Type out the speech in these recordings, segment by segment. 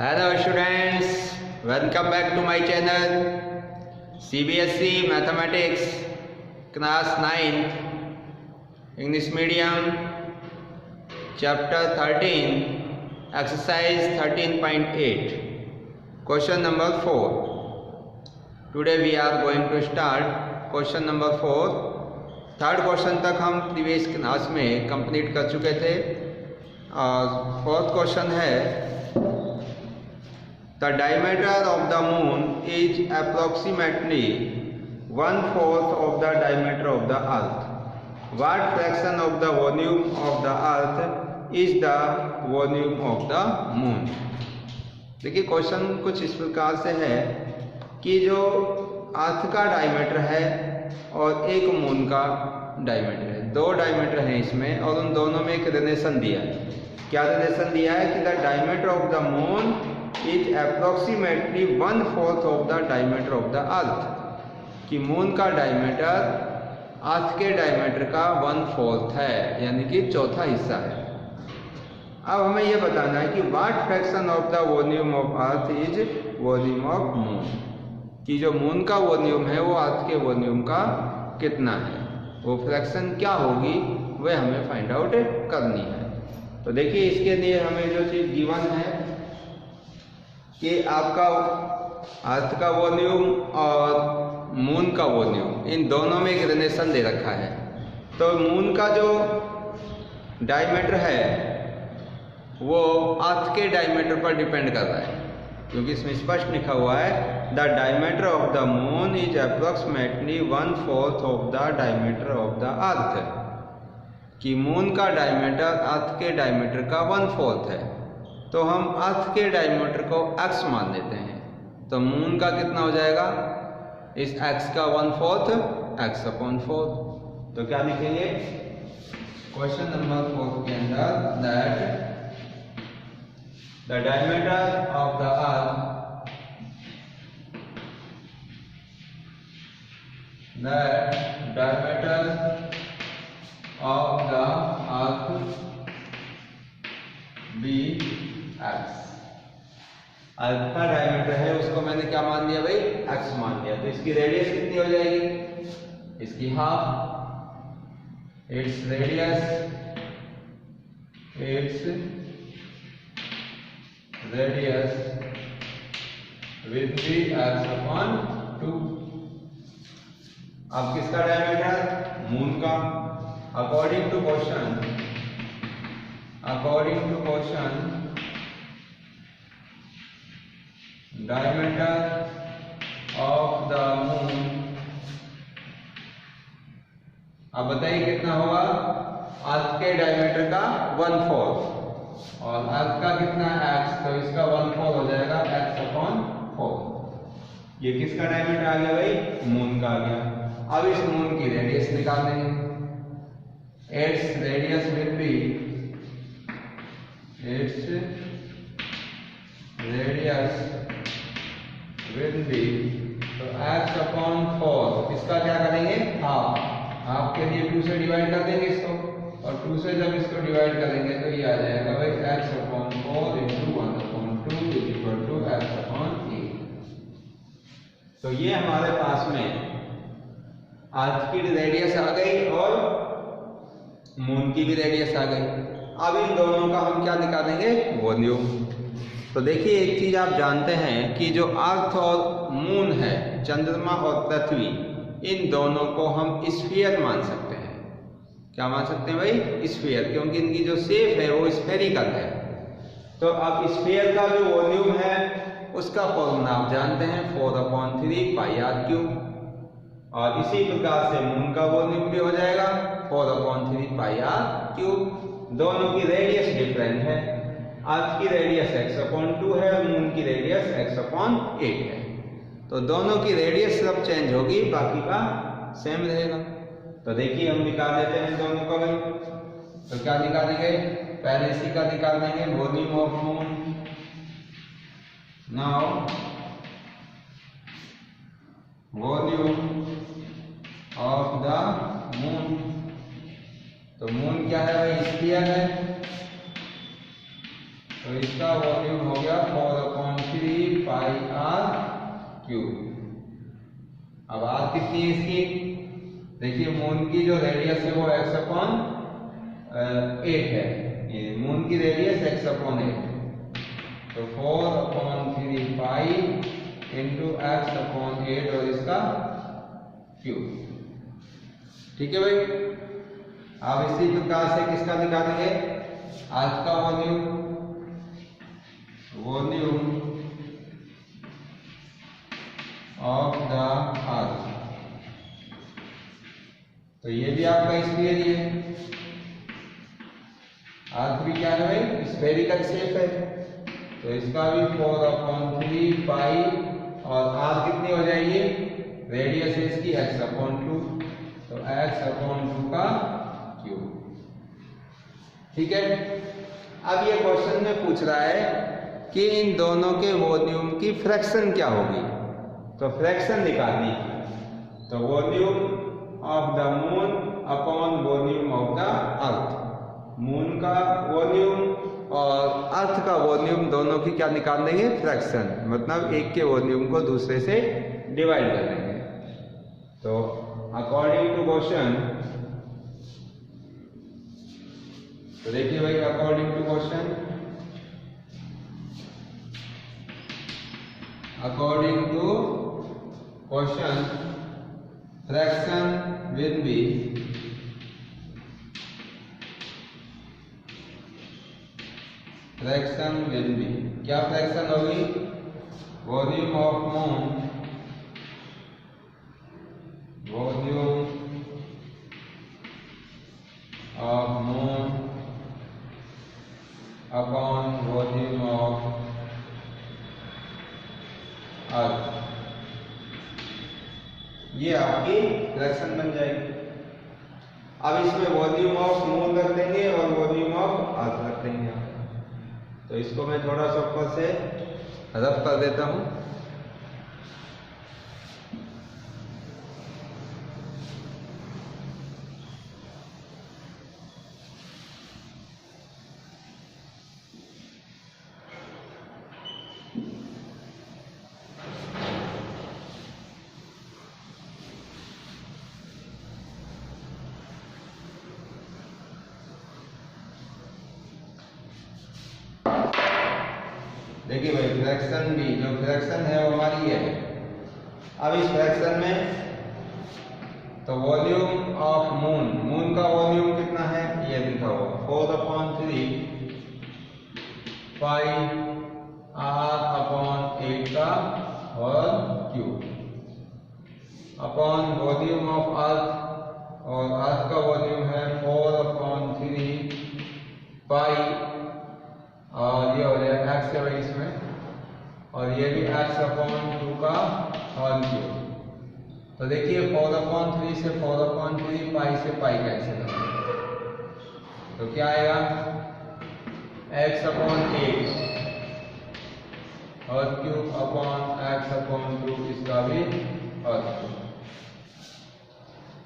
Hello students, welcome back to my channel CBSE Mathematics class 9th English medium chapter 13 exercise 13.8 question number 4. Today we are going to start question number 4. Third question तक हम previous class में complete कर चुके थे और fourth question है the diameter of the moon is approximately 1/4 of the diameter of the earth. What fraction of the volume of the earth is the volume of the moon. देखिए question कुछ इस प्रकार से है कि जो अर्थ का डायमीटर है और एक मून का डायमीटर है, दो डायमीटर हैं इसमें और उन दोनों में एक रिलेशन दिया है. क्या रिलेशन दिया है कि the diameter of the moon is approximately 1/4 of the diameter of the earth. कि मून का डायमीटर अर्थ के डायमीटर का 1/4 है, यानी कि चौथा हिस्सा है. अब हमें यह बताना है कि what fraction of the volume of earth is volume of moon. कि जो मून का वॉल्यूम है वो अर्थ के वॉल्यूम का कितना है, वो फ्रैक्शन क्या होगी वह हमें फाइंड आउट करनी है. तो देखिए इसके लिए हमें जो चीज़ गिवन है कि आपका अर्थ का वॉल्यूम और मून का वॉल्यूम इन दोनों में एक रिलेशन दे रखा है. तो मून का जो डायमीटर है वो अर्थ के डायमीटर पर डिपेंड कर रहा है, क्योंकि इसमें स्पष्ट लिखा हुआ है the diameter of the moon is approximately 1/4 of the diameter of the earth. कि मून का डायमीटर अर्थ के डायमीटर का 1/4 है. तो हम अर्थ के डायमीटर को x मान लेते हैं. तो मून का कितना हो जाएगा, इस x का 1/4 x/4. तो क्या लिखेंगे क्वेश्चन नंबर 4 के अंदर that the diameter of the earth, the diameter of the earth be x. अर्थ का डायमीटर है उसको मैंने क्या मान दिया भाई, x मान दिया. तो इसकी रेडियस कितनी हो जाएगी, इसकी half. It's radius will be x/2. अब किसका डायमीटर, मून का. According to question diameter of the moon, अब बताइए कितना होगा, अर्थ के डायमीटर का 1/4 और अर्थ का कितना है x, तो इसका 1/4 हो जाएगा x/4. ये किसका डायमीटर आ गया भाई, मून का आ गया. अब इस मून की रेडियस निकाल देंगे. इट्स रेडियस विल बी तो x/4 इसका क्या करेंगे, हाफ के लिए 2 से डिवाइड कर देंगे इसको, और 2 से जब इसको डिवाइड करेंगे तो ये आ जाएगा भाई x/4 × 1/2 = x/8. तो ये हमारे पास में अर्थ की रेडियस आ गई और मून की भी रेडियस आ गई. अब इन दोनों का हम क्या निकालेंगे, वॉल्यूम. तो देखिए एक चीज आप जानते हैं कि जो अर्थ और मून है, चंद्रमा और पृथ्वी, इन दोनों को हम स्फीयर मान सकते हैं. क्या मान सकते हैं भाई, स्फीयर, क्योंकि इनकी जो शेप है वो स्फेरिकल है. तो अब स्फीयर का जो वॉल्यूम है उसका फॉर्मूला आप जानते हैं 4/3 πr³. और इसी प्रकार से मून का वॉल्यूम भी हो जाएगा 4/3 πr³. दोनों की रेडियस डिफरेंट है. अर्थ की रेडियस x/2 है, मून की रेडियस x/8 है. तो दोनों की रेडियस सब चेंज होगी, बाकी का सेम रहेगा. तो देखिए हम निकाल लेते हैं दोनों का भाई. तो क्या निकालेंगे, पहले इसी का निकाल देंगे volume of moon. Now volume of the moon. तो मून क्या है भाई, स्फीयर है, तो इसका वॉल्यूम हो गया 4/3 क्यूब। अब आर कितनी है इसकी? देखिए मून की जो रेडियस है वो x अपॉन 8 है, ये मून की रेडियस x अपॉन 8, तो 4 upon 3 pi into x upon 8 और इसका क्यूब। ठीक है भाई। अब इसी प्रकार से किसका निकालेंगे? अर्थ का वॉल्यूम ऑफ द अर्थ, तो ये भी आपका स्फीयर ही है। अर्थ भी क्या है भाई? स्फेरिकल शेप है, तो इसका भी 4 अपॉन 3 पाई और आर कितनी हो जाएगी? रेडियस है इसकी x अपॉन 2, तो x अपॉन 2 का क्यूब। ठीक है। अब ये क्वेश्चन में पूछ रहा है कि इन दोनों के वॉल्यूम की फ्रैक्शन क्या होगी, तो फ्रैक्शन निकालनी है। तो volume of the moon upon volume of the earth, moon का वॉल्यूम और अर्थ का वॉल्यूम दोनों की क्या निकाल देंगे? फ्रैक्शन, मतलब एक के वॉल्यूम को दूसरे से डिवाइड कर देंगे। तो अकॉर्डिंग टू क्वेश्चन, तो देखिए भाई according to question, according to question fraction will be क्या फ्रैक्शन होगी? Volume of moon, upon volume of earth, ये आपकी फ्रैक्शन बन जाएगी। अब इसमें वॉल्यूम ऑफ मून रख देंगे और वॉल्यूम ऑफ अर्थ रख देंगे। तो इसको मैं थोड़ा सा ऊपर से रफ कर देता हूं। देखिए भाई फ्रैक्शन भी, जो फ्रैक्शन है वो हमारी है। अब इस फ्रैक्शन में तो वॉल्यूम ऑफ मून, मून का वॉल्यूम कितना है ये लिखा हुआ 4 अपॉन 3 पाई आर अपॉन 8 का और क्यूब अपॉन वॉल्यूम ऑफ अर्थ, और अर्थ का वॉल्यूम है 4 अपॉन 3 पाई, और ये हो जाएगा x है इसमें, और ये भी x अपॉन 2 का होल क्यूब। तो देखिए 4 अपॉन 3 से 4 अपॉन 3, पाई से पाई कैंसिल होगा, तो क्या आएगा? x अपॉन 8 और क्यूब अपॉन x अपॉन 2, इसका भी और क्यूब।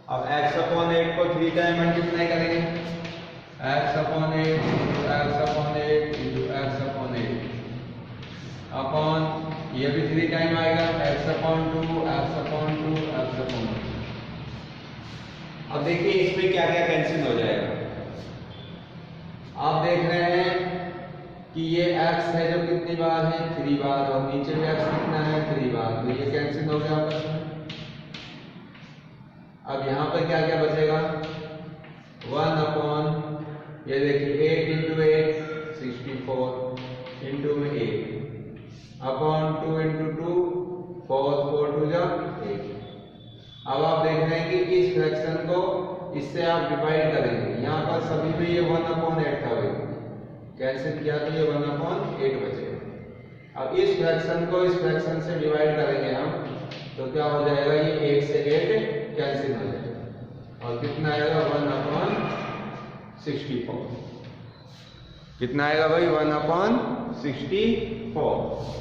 अब x अपॉन 8 को 3 टाइम मल्टीप्लाई करेंगे, x upon 8 x upon 8 x upon 8 upon, ये भी 3 टाइम आएगा, x upon 2 x upon 2 x upon 2। अब देखिए इसमें क्या क्या कैंसिल हो जाएगा। आप देख रहे हैं कि ये x है जो कितनी बार है? 3 बार, और नीचे में x कितना है? 3 बार, तो ये कैंसिल हो गया आपस में। अब यहाँ पर क्या क्या बचेगा? 1 अपॉन, ये देखिए 8 इंटू 8 64 इंटू में 8 अपॉन 2 इंटू 2 4 4 2 जा 8। अब आप देख रहे हैं कि इस फ्रैक्शन को इससे आप डिवाइड करेंगे, यहाँ पर सभी में ये 1 अपॉन 8 था, भाई कैंसिल किया तो ये 1 अपॉन 8 बचेगा। अब इस फ्रैक्शन को इस फ्रैक्शन से डिवाइड करेंगे हम, तो क्या हो जाएगा? ये 8 से 8 कैंसिल हो जाएगा, और कितना आएगा? 1 अपॉन 64। कितना आएगा भाई? 1 अपॉन 64।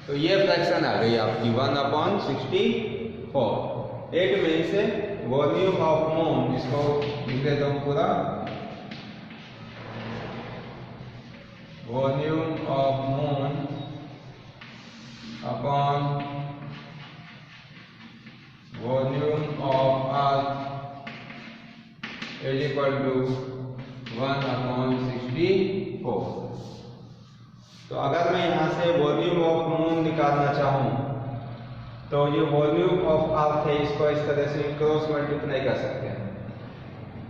तो ये फ्रैक्शन आ गई आपकी 1 अपॉन 64। एक में से वॉल्यूम ऑफ मून, इसको लिख देता हूं पूरा, volume of moon upon volume of earth is equal to 1/64। तो अगर मैं यहाँ से वॉल्यूम ऑफ मून निकालना चाहूँ तो ये वॉल्यूम ऑफ अर्थ है, इसको इस तरह से क्रॉस मल्टीप्लाई कर सकते हैं।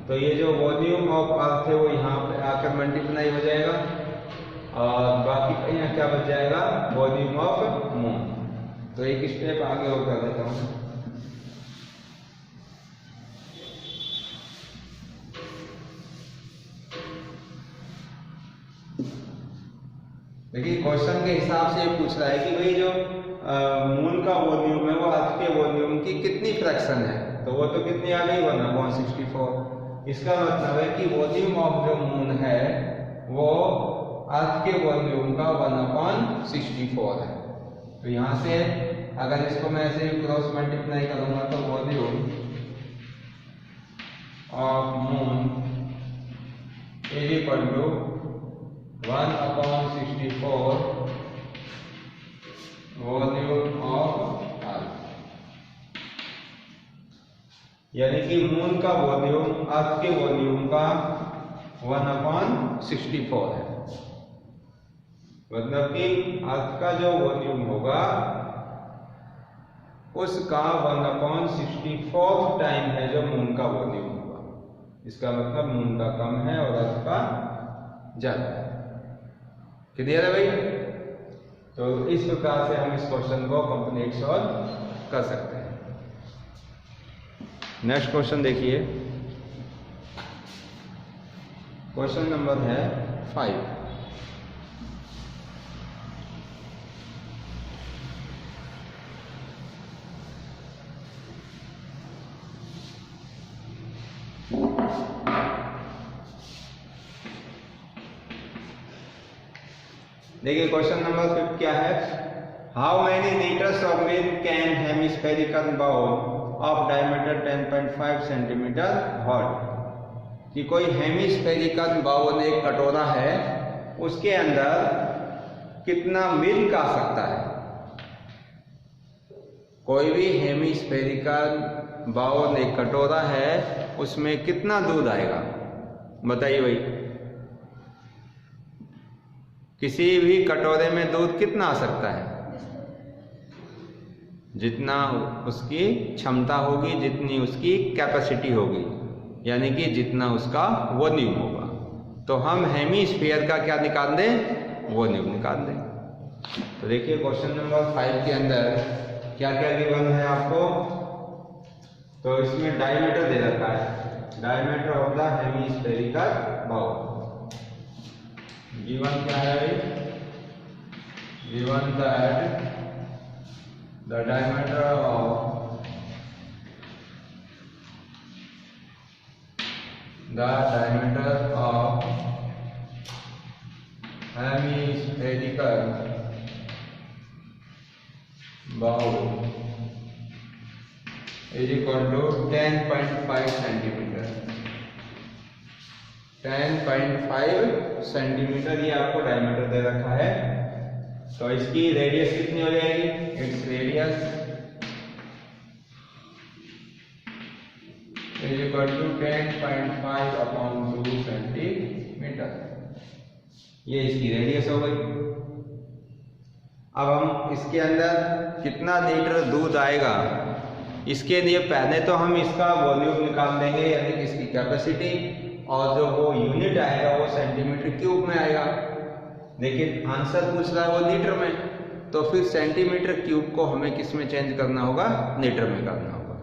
तो ये जो वॉल्यूम ऑफ अर्थ है वो यहाँ पे आकर मल्टीप्लाई हो जाएगा और बाकी यहाँ क्या बच जाएगा, वॉल्यूम ऑफ मून। तो एक स्टेप आगे और कर देता हूँ। देखिए क्वेश्चन के हिसाब से पूछ रहा है कि भाई जो मून का वॉल्यूम है वो अर्थ के वॉल्यूम की कितनी फ्रैक्शन है, तो वो तो कितनी आ गई 1/64। इसका मतलब है कि वॉल्यूम ऑफ जो मून है वो अर्थ के वॉल्यूम का 1/64 है। तो यहाँ से अगर इसको मैं ऐसे क्रॉस मल्टीप्लाई करूंगा तो volume of moon is equal to 1/64 volume of earth, यानी कि मून का वॉल्यूम अर्थ के वॉल्यूम का 1/64 है। मतलब कि अर्थ का जो वॉल्यूम होगा उसका 1/64 टाइम है जो मून का वॉल्यूम होगा। इसका मतलब मून का कम है और अर्थ का ज्यादा है। क्लियर है भाई? तो इस प्रकार से हम इस क्वेश्चन को कंप्लीट सॉल्व कर सकते हैं। नेक्स्ट क्वेश्चन देखिए, क्वेश्चन नंबर है 5। देखिए क्वेश्चन नंबर 5 क्या है, how many litres of milk can hemispherical bowl of diameter 10.5 centimetre hold. कि कोई हेमिस्फेरिकल बाउल एक कटोरा है, उसके अंदर कितना मिल्क आ सकता है। कोई भी हेमिस्फेरिकल बाउल एक कटोरा है, उसमें कितना दूध आएगा बताइए भाई। किसी भी कटोरे में दूध कितना आ सकता है, जितना उसकी क्षमता होगी, जितनी उसकी कैपेसिटी होगी, यानी कि जितना उसका वॉल्यूम होगा। तो हम हेमिस्फीयर का क्या निकाल दें, वॉल्यूम निकाल दें। तो देखिए क्वेश्चन नंबर 5 के अंदर क्या क्या गिवन है आपको। तो इसमें डायमीटर दे रखा है, diameter of the hemispherical bowl. Given क्या है, given that the diameter of hemispherical bowl is equal to 10.5 centimetre. 10.5 centimetre ये आपको डायमीटर दे रखा है। तो इसकी रेडियस कितनी हो जाएगी, it's radius is equal to 10.5/2 centimetre. ये इसकी रेडियस हो गई। अब हम इसके अंदर कितना लीटर दूध आएगा, इसके लिए पहले तो हम इसका वॉल्यूम निकाल देंगे, यानी कि इसकी कैपेसिटी, और जो वो यूनिट आएगा वो सेंटीमीटर क्यूब में आएगा। लेकिन आंसर पूछ रहा है वो लीटर में, तो फिर सेंटीमीटर क्यूब को हमें किस में चेंज करना होगा, लीटर में करना होगा।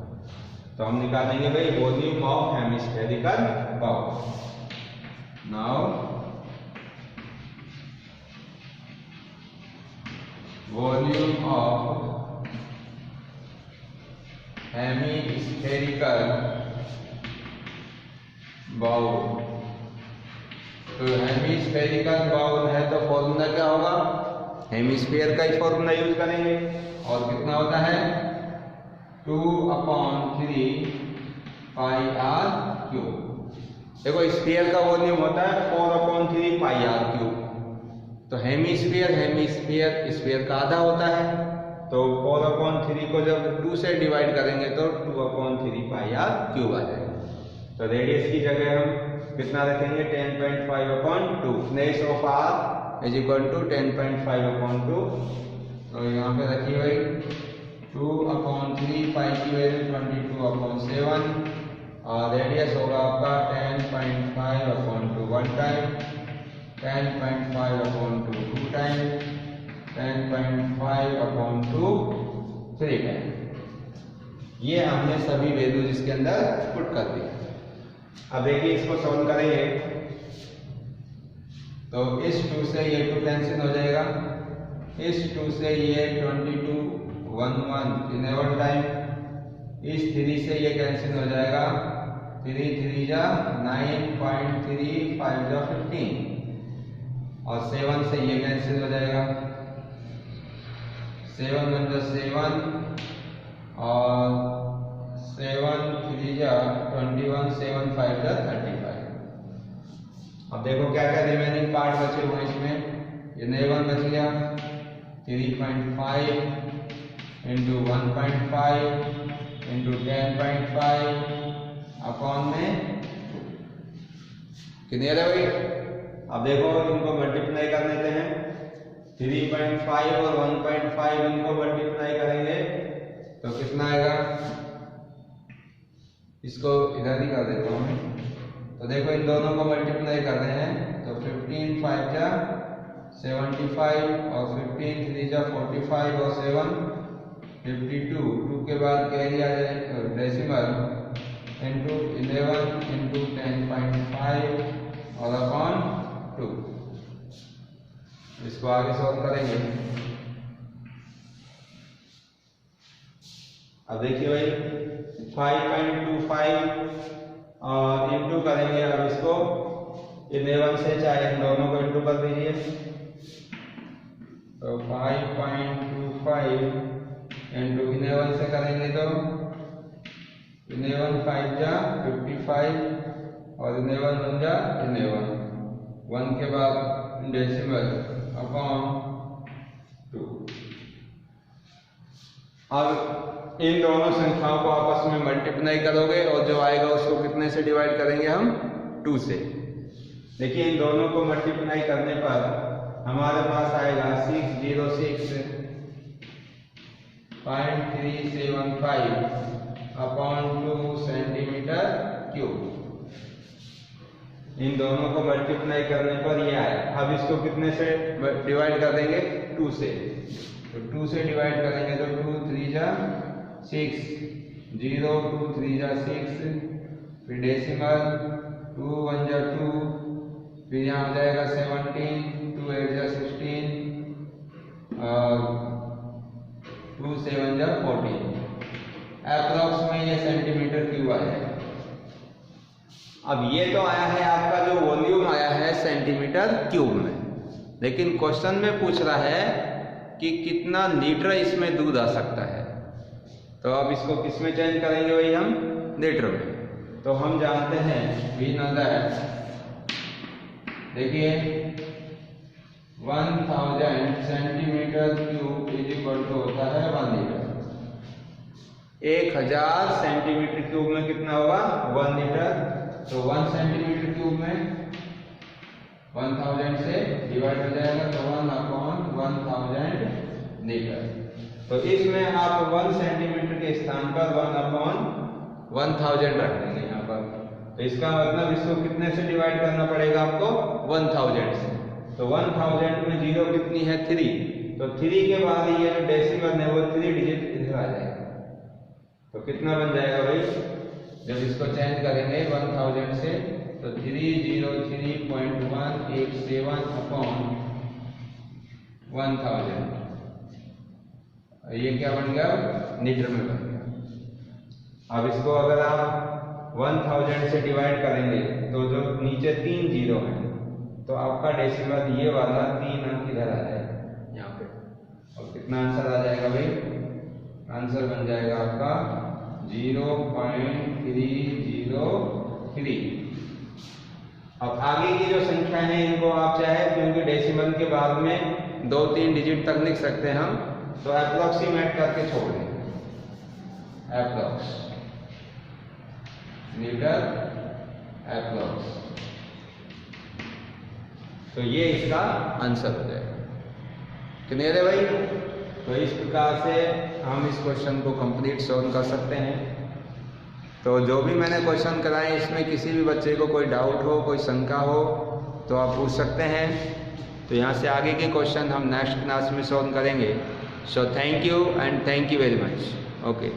तो हम निकालेंगे भाई volume of hemispherical bowl. Now volume of hemispherical bowl. तो हेमिस्फेरिकल बाउल है तो फॉर्मूला क्या होगा, हेमिस्फीयर का ही फॉर्मूला यूज करेंगे। और कितना होता है 2/3 πr3। देखो स्फीयर का वॉल्यूम होता है 4/3 πr3। तो हेमीस्फीयर स्फीयर का आधा होता है, तो 4/3 को जब 2 से डिवाइड करेंगे तो 2/3 पाई आर क्यूब आ जाएगा। तो रेडियस की जगह हम कितना रखेंगे 10.5/2। Thickness of r is equal to 10.5/2। तो यहाँ पे रखिए भाई 2/3 पाई की वैल्यू 22/7 और रेडियस होगा आपका 10.5/2 1 टाइम, 10.5/2 2 टाइम, 10.5/2 3 टाइम। ये हमने सभी वैल्यूज इसके अंदर पुट कर दी। अब देखिए इसको सॉल्व करेंगे तो इस 2 से ये 2 कैंसिल हो जाएगा, इस 2 से ये 22 1 1 11 टाइम, इस 3 से ये कैंसिल हो जाएगा 3 3 जा 9.3 5 जा 15 और 7 से ये कैंसिल हो जाएगा 7 1 जा 7 और 7 3 जा 21 7 5 जा 35। अब देखो क्या क्या रिमेनिंग पार्ट बचे हुए इसमें, ये 1 बच गया 3.5 इंटू 1.5 इंटू 10.5 अपॉन में कितने आ रहे भाई। अब देखो इनको मल्टीप्लाई कर लेते हैं, 3.5 और 1.5 इनको मल्टीप्लाई करेंगे तो कितना आएगा, इसको इधर ही कर देता हूँ। तो देखो इन दोनों को मल्टीप्लाई कर रहे हैं तो 15 5 जा 75 और 15 3 जा 45 और 7 52, 2 के बाद कैरी आ जाएगा डेसिमल इंटू 11 इंटू 10.5 और अपॉन 2। इसको आगे सॉल्व करेंगे। अब देखिए भाई 5.25 और इंटू करेंगे, अब इसको 11 से चाहे इन दोनों को इंटू कर दीजिए तो 5.25 इंटू 11 से करेंगे तो 11 5 जा 55 और 11 1 जा 11, 1 के बाद डेसिमल अपॉन 2। अब इन दोनों संख्याओं को आपस में मल्टीप्लाई करोगे और जो आएगा उसको कितने से डिवाइड करेंगे हम 2 से। देखिए इन दोनों को मल्टीप्लाई करने पर हमारे पास आएगा 606.375 अपॉन 2 सेंटीमीटर क्यूब। इन दोनों को मल्टीप्लाई करने पर ये आया। अब इसको कितने से डिवाइड कर देंगे 2 से, तो 2 से डिवाइड करेंगे तो 2 3 जा 6 0 2 3 जा 6 फिर डेसिमल 2 1 जा 2 फिर यहाँ हो जाएगा 17 2 8 जा 16 और 2 7 जा 14। अप्रॉक्स में ये सेंटीमीटर क्यूब आया। अब ये तो आया है आपका जो वॉल्यूम आया है सेंटीमीटर क्यूब में, लेकिन क्वेश्चन में पूछ रहा है कि कितना लीटर इसमें दूध आ सकता है। तो अब इसको किस में चेंज करेंगे भाई हम, लीटर में। तो हम जानते हैं वी नो दैट, देखिए 1000 centimetre cube is equal to होता है 1 लीटर। 1000 सेंटीमीटर क्यूब में कितना होगा 1 लीटर। तो 1 सेंटीमीटर क्यूब में 1000 से डिवाइड हो जाएगा तो 1/1000 लीटर। तो इसमें आप 1 सेंटीमीटर के स्थान पर 1/1000 रख देंगे यहाँ पर। तो इसका मतलब इसको कितने से डिवाइड करना पड़ेगा आपको 1000 से। तो 1000 में जीरो कितनी है 3, तो 3 के बाद ये जो डेसिमल है वो 3 डिजिट इधर आ जाएगा। तो कितना बन जाएगा भाई, जब इसको चेंज करेंगे 1000 से तो 303.187 अपॉन 1000, ये क्या बन गया लीटर में बन गया। अब इसको अगर आप 1000 से डिवाइड करेंगे तो जो नीचे 3 जीरो है तो आपका डेसिमल ये वाला 3 अंक इधर आ जाएगा यहाँ पे। और कितना आंसर आ जाएगा भाई, आंसर बन जाएगा आपका 0.303। अब आगे की जो संख्या है इनको आप चाहे, क्योंकि डेसिमल के बाद में 2-3 डिजिट तक लिख सकते हैं हम, तो अप्रोक्सीमेट करके छोड़ देंगे। अप्रोक्स मीटर अप्रोक्स, तो ये इसका आंसर हो जाएगा। क्लियर है भाई? तो इस प्रकार से हम इस क्वेश्चन को कंप्लीट सॉल्व कर सकते हैं। तो जो भी मैंने क्वेश्चन कराए इसमें किसी भी बच्चे को कोई डाउट हो, कोई शंका हो तो आप पूछ सकते हैं। तो यहाँ से आगे के क्वेश्चन हम नेक्स्ट क्लास में सॉल्व करेंगे। So thank you and thank you very much. Okay.